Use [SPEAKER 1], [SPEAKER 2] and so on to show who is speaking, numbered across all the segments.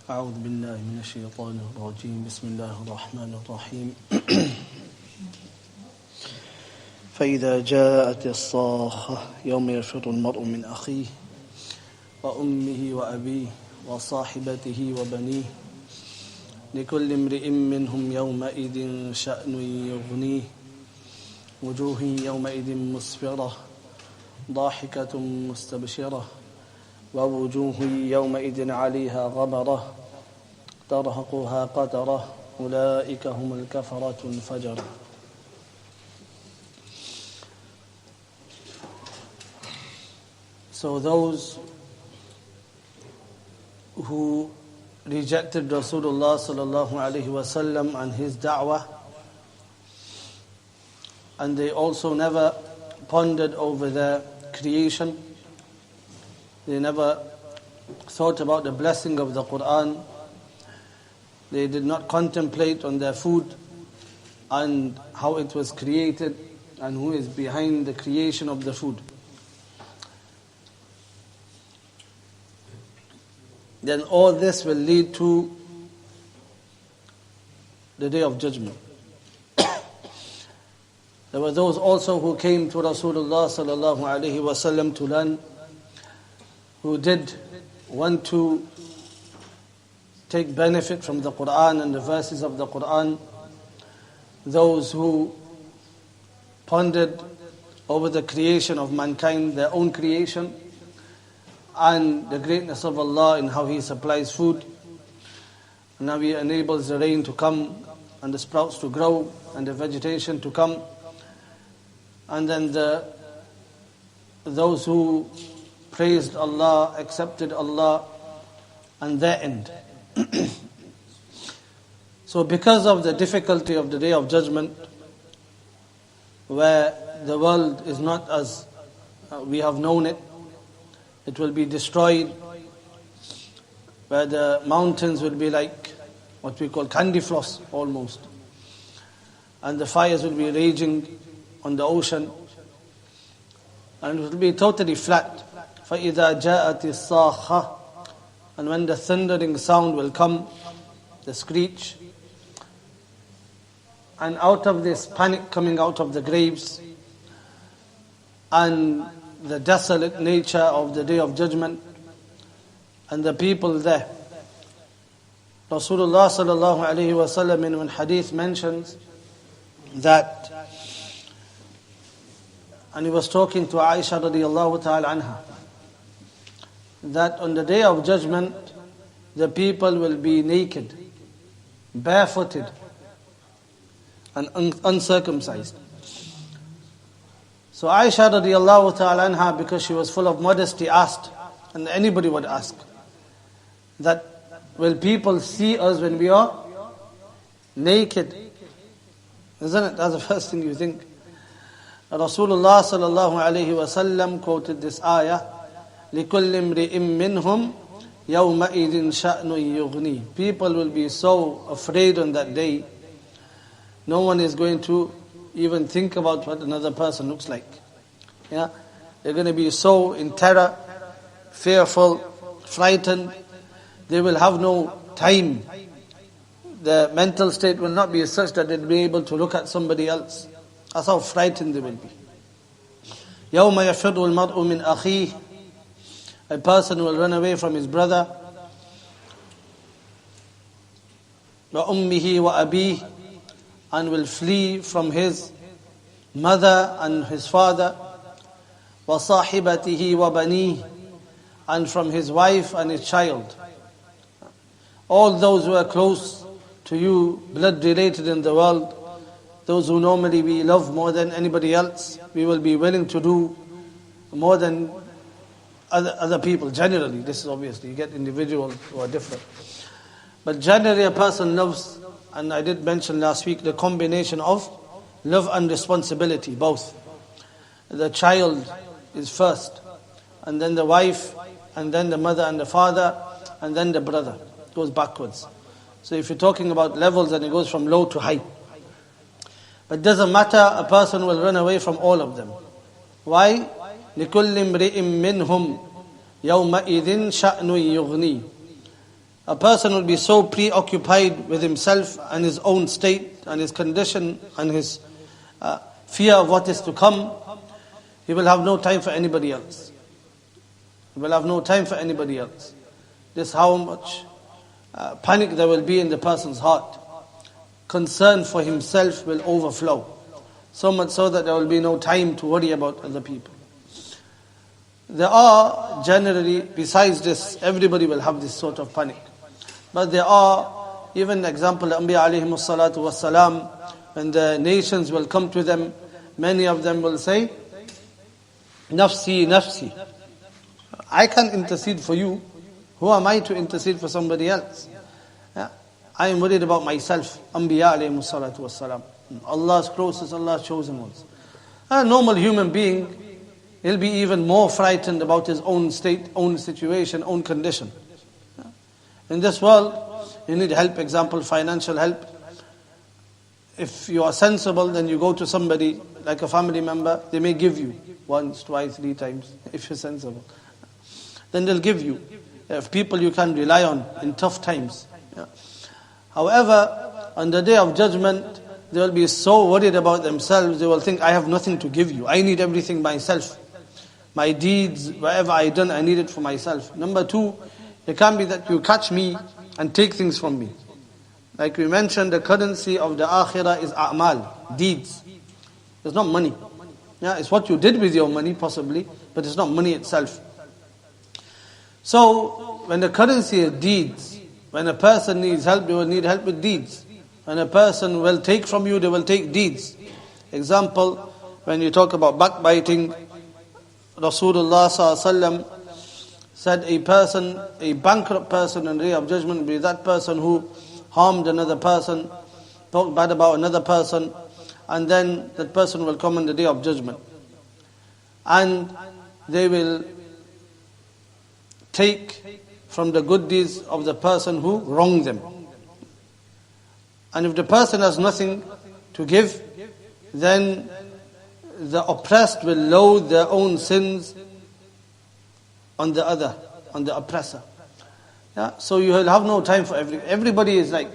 [SPEAKER 1] أعوذ بالله من الشيطان الرجيم بسم الله الرحمن الرحيم فإذا جاءت الصاخة يوم يفر المرء من أخيه وأمه وأبيه وصاحبته وبنيه لكل امرئ منهم يومئذ شأن يغنيه وجوه يومئذ مسفرة ضاحكة مستبشرة ووجوه يومئذ عليها غبرة ترهقها قترة أولئك هم الكفرة الفجرة. So those who rejected Rasulullah sallallahu alaihi wasallam and his da'wah, and they also never pondered over their creation, they never thought about the blessing of the Quran, they did not contemplate on their food and how it was created and who is behind the creation of the food. Then all this will lead to the Day of Judgment. There were those also who came to Rasulullah sallallahu alaihi wasallam to learn, who did want to take benefit from the Quran and the verses of the Quran, those who pondered over the creation of mankind, their own creation, and the greatness of Allah in how He supplies food, and how He enables the rain to come, and the sprouts to grow, and the vegetation to come, and then those who praised Allah, accepted Allah, and their end. So because of the difficulty of the Day of Judgment, where the world is not as we have known it, it will be destroyed, where the mountains will be like what we call candy floss almost, and the fires will be raging on the ocean, and it will be totally flat. فَإِذَا جَاءَتِ الصَّاخَةِ, and when the thundering sound will come, the screech, and out of this panic coming out of the graves, and the desolate nature of the Day of Judgment, and the people there, Rasulullah sallallahu alaihi wasallam in one hadith mentions that, and he was talking to Aisha radiyallahu ta'ala anha, that on the Day of Judgment, the people will be naked, barefooted, and uncircumcised. So Aisha radiyallahu ta'ala anha, because she was full of modesty, asked, and anybody would ask, that will people see us when we are naked? Isn't it? That's the first thing you think. Rasulullah sallallahu alayhi wa sallam quoted this ayah, لِكُلِّ امْرِئٍ مِّنْهُمْ يَوْمَئِذٍ شَأْنٌ يُغْنِي. People will be so afraid on that day, no one is going to even think about what another person looks like. Yeah, they're going to be so in terror, fearful, frightened. They will have no time. The mental state will not be such that they'll be able to look at somebody else. That's how frightened they will be. يَوْمَ يَفِرُّ الْمَرْءُ مِنْ أَخِيهِ. A person will run away from his brother. وَأُمِّهِ وَأَبِيهِ, and will flee from his mother and his father. وَصَاحِبَتِهِ وَبَنِيهِ, and from his wife and his child. All those who are close to you, blood related in the world, those who normally we love more than anybody else, we will be willing to do more than other people. Generally, this is obviously, you get individuals who are different. But generally a person loves, and I did mention last week, the combination of love and responsibility, both. The child is first, and then the wife, and then the mother and the father, and then the brother. It goes backwards. So if you're talking about levels, then it goes from low to high. But it doesn't matter, a person will run away from all of them. Why? لِكُلِّ امْرِئٍ مِّنْهُمْ يَوْمَئِذٍ شَأْنٌ يُغْنِي. A person will be so preoccupied with himself and his own state and his condition and his fear of what is to come, he will have no time for anybody else. He will have no time for anybody else. This is how much panic there will be in the person's heart. Concern for himself will overflow. So much so that there will be no time to worry about other people. There are generally, besides this, everybody will have this sort of panic. But there are, even example, Anbiya alayhimu salatu wassalam, when the nations will come to them, many of them will say, Nafsi, Nafsi. I can't intercede for you. Who am I to intercede for somebody else? Yeah? I am worried about myself. Anbiya alayhimu salatu wassalam. Allah's closest, Allah's chosen ones. A normal human being, he'll be even more frightened about his own state, own situation, own condition. In this world, you need help, example, financial help. If you are sensible, then you go to somebody, like a family member, they may give you once, twice, 3 times, if you're sensible. Then they'll give you. If people you can rely on in tough times. Yeah. However, on the day of judgment, they will be so worried about themselves, they will think, I have nothing to give you. I need everything myself. My deeds, whatever I done, I need it for myself. Number 2, it can't be that you catch me and take things from me. Like we mentioned, the currency of the akhirah is a'mal, deeds. It's not money. Yeah, it's what you did with your money possibly, but it's not money itself. So, when the currency is deeds, when a person needs help, they will need help with deeds. When a person will take from you, they will take deeds. Example, when you talk about backbiting, Rasulullah ﷺ said a bankrupt person in the day of judgment will be that person who harmed another person, talked bad about another person, and then that person will come in the day of judgment. And they will take from the good deeds of the person who wronged them. And if the person has nothing to give, then the oppressed will load their own sins on the other, on the oppressor. Yeah? So you will have no time for everybody is like,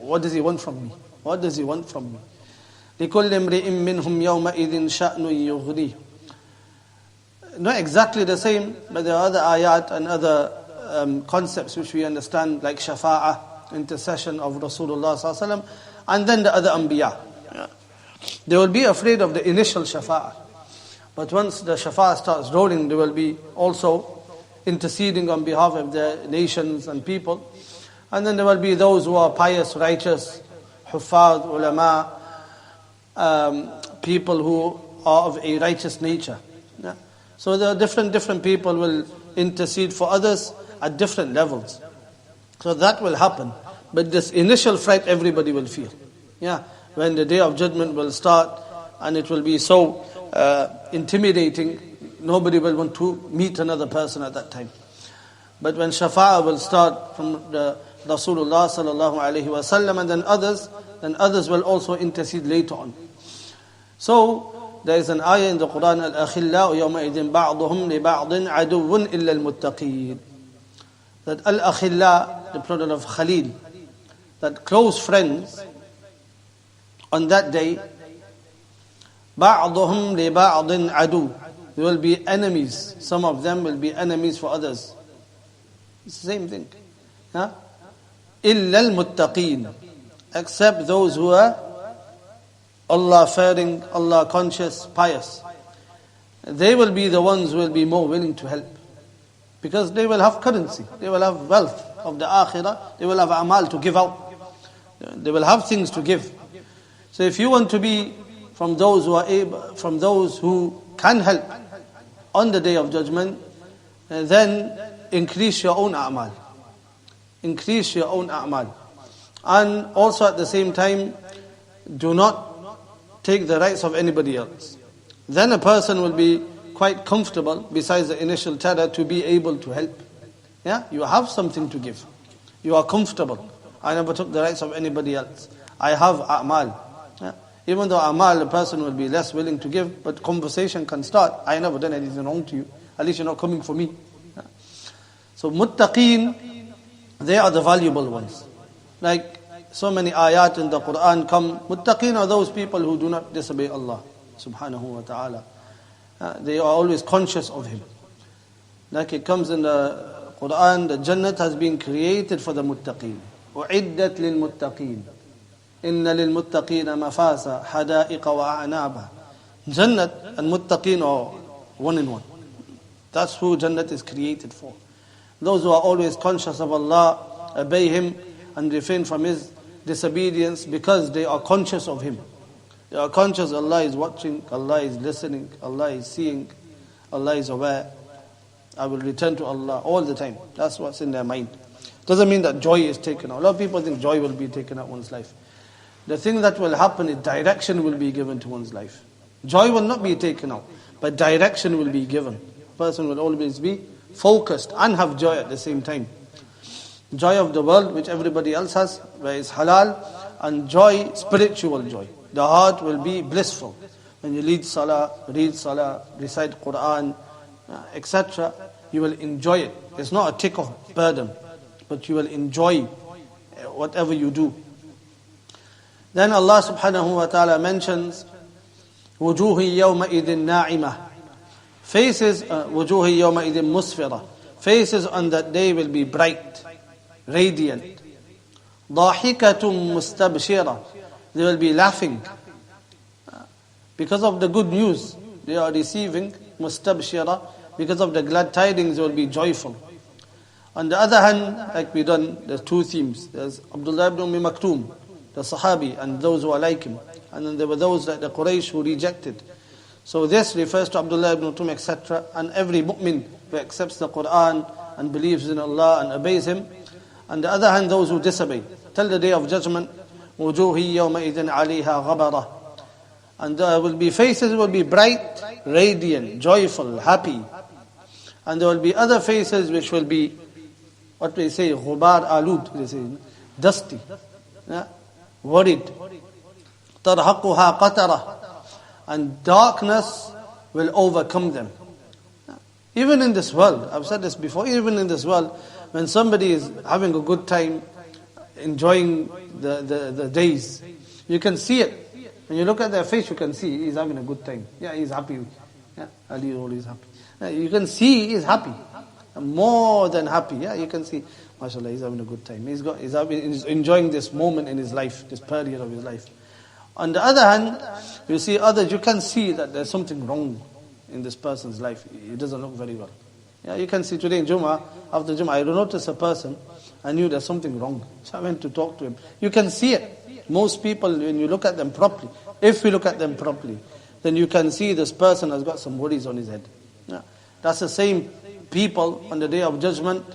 [SPEAKER 1] what does he want from me? What does he want from me? لِكُلِّ امْرِئٍ مِّنْهُمْ يَوْمَئِذٍ شَأْنٌ يُغْنِيهِ. Not exactly the same, but there are other ayat and other concepts which we understand, like shafa'ah, intercession of Rasulullah ﷺ, and then the other anbiya. Yeah. They will be afraid of the initial shafa'ah. But once the shafa'ah starts rolling, they will be also interceding on behalf of the nations and people. And then there will be those who are pious, righteous, huffaz, ulama, people who are of a righteous nature. Yeah. So there are different people will intercede for others at different levels. So that will happen. But this initial fright everybody will feel. Yeah, when the day of judgment will start and it will be so intimidating, nobody will want to meet another person at that time. But when shafa'ah will start from the Rasulullah sallallahu alaihi wasallam and then others will also intercede later on. So there is an ayah in the Quran, al-akhillau yawma'idhin ba'duhum li ba'din aduwwun illa al-muttaqeen. That al-akhilla, the plural of khalil, that close friends on that day, ba'duhum li ba'din adu, they will be enemies. Some of them will be enemies for others. It's the same thing. Illa al-muttaqeen, except those who are Allah fearing, Allah conscious, pious. They will be the ones who will be more willing to help. Because they will have currency, they will have wealth of the akhirah, they will have amal to give out. They will have things to give. So if you want to be from those who are able, from those who can help on the day of judgment, then increase your own a'mal. Increase your own a'mal. And also at the same time, do not take the rights of anybody else. Then a person will be quite comfortable, besides the initial terror, to be able to help. Yeah, you have something to give. You are comfortable. I never took the rights of anybody else. I have a'mal. Yeah? Even though a'mal, a person will be less willing to give, but conversation can start. I never done anything wrong to you. At least you're not coming for me. Yeah? So muttaqeen, they are the valuable ones. Like so many ayat in the Quran come, muttaqeen are those people who do not disobey Allah subhanahu wa ta'ala. They are always conscious of Him. Like it comes in the Quran, the Jannat has been created for the muttaqeen. وَعِدَّتْ لِلْمُتَّقِينَ إِنَّ لِلْمُتَّقِينَ مَفَازًا حَدَائِقَ وَأَعْنَابًا. Jannat and muttaqeen are one in one. That's who Jannat is created for. Those who are always conscious of Allah, obey Him and refrain from His disobedience because they are conscious of Him. They are conscious Allah is watching, Allah is listening, Allah is seeing, Allah is aware. I will return to Allah all the time. That's what's in their mind. Doesn't mean that joy is taken out. A lot of people think joy will be taken out one's life. The thing that will happen is direction will be given to one's life. Joy will not be taken out, but direction will be given. Person will always be focused and have joy at the same time. Joy of the world, which everybody else has, where it's halal, and joy, spiritual joy. The heart will be blissful. When you read salah, recite Quran, etc., you will enjoy it. It's not a tick of burden, but you will enjoy whatever you do. Then Allah subhanahu wa ta'ala mentions, وُجُوهِ يَوْمَئِذٍ نَاعِمَةٍ. Faces, وُجُوهِ يَوْمَئِذٍ مُسْفِرَةٍ. Faces on that day will be bright, radiant. ضَاحِكَةٌ مُسْتَبْشِرَةٌ. They will be laughing because of the good news they are receiving. Mustabshira, because of the glad tidings, they will be joyful. On the other hand, like we done, there's two themes. There's Abdullah ibn Maktoum, the Sahabi, and those who are like him. And then there were those like the Quraysh who rejected. So this refers to Abdullah ibn Maktoum, etc. And every mu'min who accepts the Quran and believes in Allah and obeys Him. On the other hand, those who disobey. Till the day of judgment, وُجُوهِ يَوْمَئِذٍ عَلَيْهَا غَبَرَةٌ. And there will be faces will be bright, radiant, joyful, happy. And there will be other faces which will be, what we say, ghubar alud, they say, dusty, worried. تَرْهَقُهَا قَتَرَةٌ. And darkness will overcome them. Even in this world, I've said this before, even in this world, when somebody is having a good time, enjoying the days, you can see it. When you look at their face, you can see he's having a good time. Yeah, he's happy. Yeah, Ali is always happy. You can see he's happy. More than happy. Yeah, you can see, mashallah, he's having a good time. He's enjoying this moment in his life, this period of his life. On the other hand, you see others, you can see that there's something wrong in this person's life. It doesn't look very well. Yeah, you can see today in Jummah, after Jummah, I noticed a person, I knew there's something wrong. So I went to talk to him. You can see it. Most people, when you look at them properly, if we look at them properly, then you can see this person has got some worries on his head. Yeah. That's the same people on the day of judgment.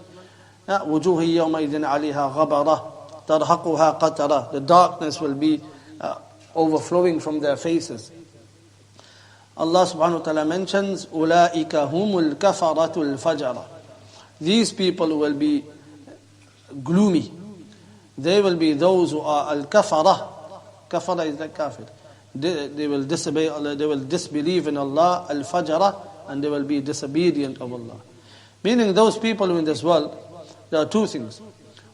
[SPEAKER 1] وُجُوهِ يَوْمَئِذٍ عَلِيهَا غَبَرَةٌ تَرْهَقُهَا قَتَرَةٌ. The darkness will be overflowing from their faces. Allah subhanahu wa ta'ala mentions, أُولَٰئِكَ هُمُ الْكَفَرَةُ الْفَجَرَةُ. These people will be gloomy. They will be those who are al-kafara. Kafara is like kafir. They will disobey Allah, they will disbelieve in Allah, al-fajara, and they will be disobedient of Allah. Meaning those people in this world, there are two things.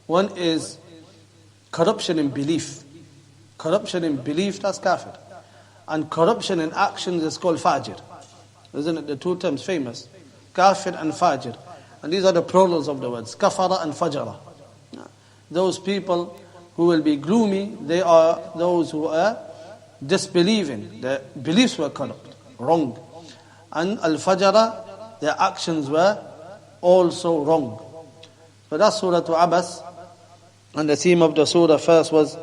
[SPEAKER 1] One is corruption in belief. Corruption in belief, that's kafir. And corruption in actions is called fajir. Isn't it? The two terms famous. Kafir and fajir. And these are the plurals of the words. Kafara and fajara. Those people who will be gloomy, they are those who are disbelieving. Their beliefs were corrupt, wrong. And al-fajara, their actions were also wrong. So that's Surah Abas. And the theme of the surah first was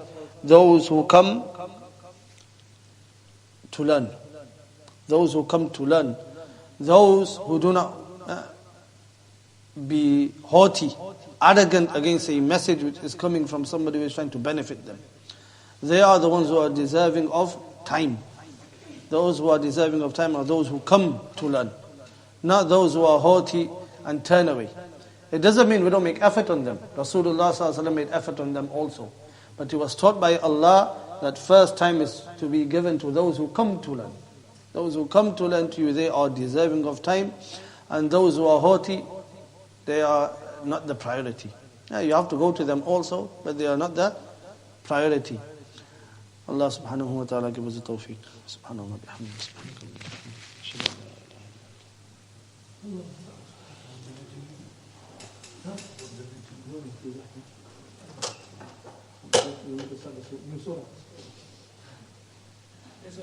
[SPEAKER 1] those who come to learn. Those who come to learn. Those who do not be haughty, arrogant against a message which is coming from somebody who is trying to benefit them. They are the ones who are deserving of time. Those who are deserving of time are those who come to learn. Not those who are haughty and turn away. It doesn't mean we don't make effort on them. Rasulullah ﷺ made effort on them also. But he was taught by Allah that first time is to be given to those who come to learn. Those who come to learn to you, they are deserving of time. And those who are haughty, they are not the priority. Yeah, you have to go to them also, but they are not the priority. Allah subhanahu wa ta'ala give us the tawfiq. Subhanallah bihamdihi, subhanakallah. Eso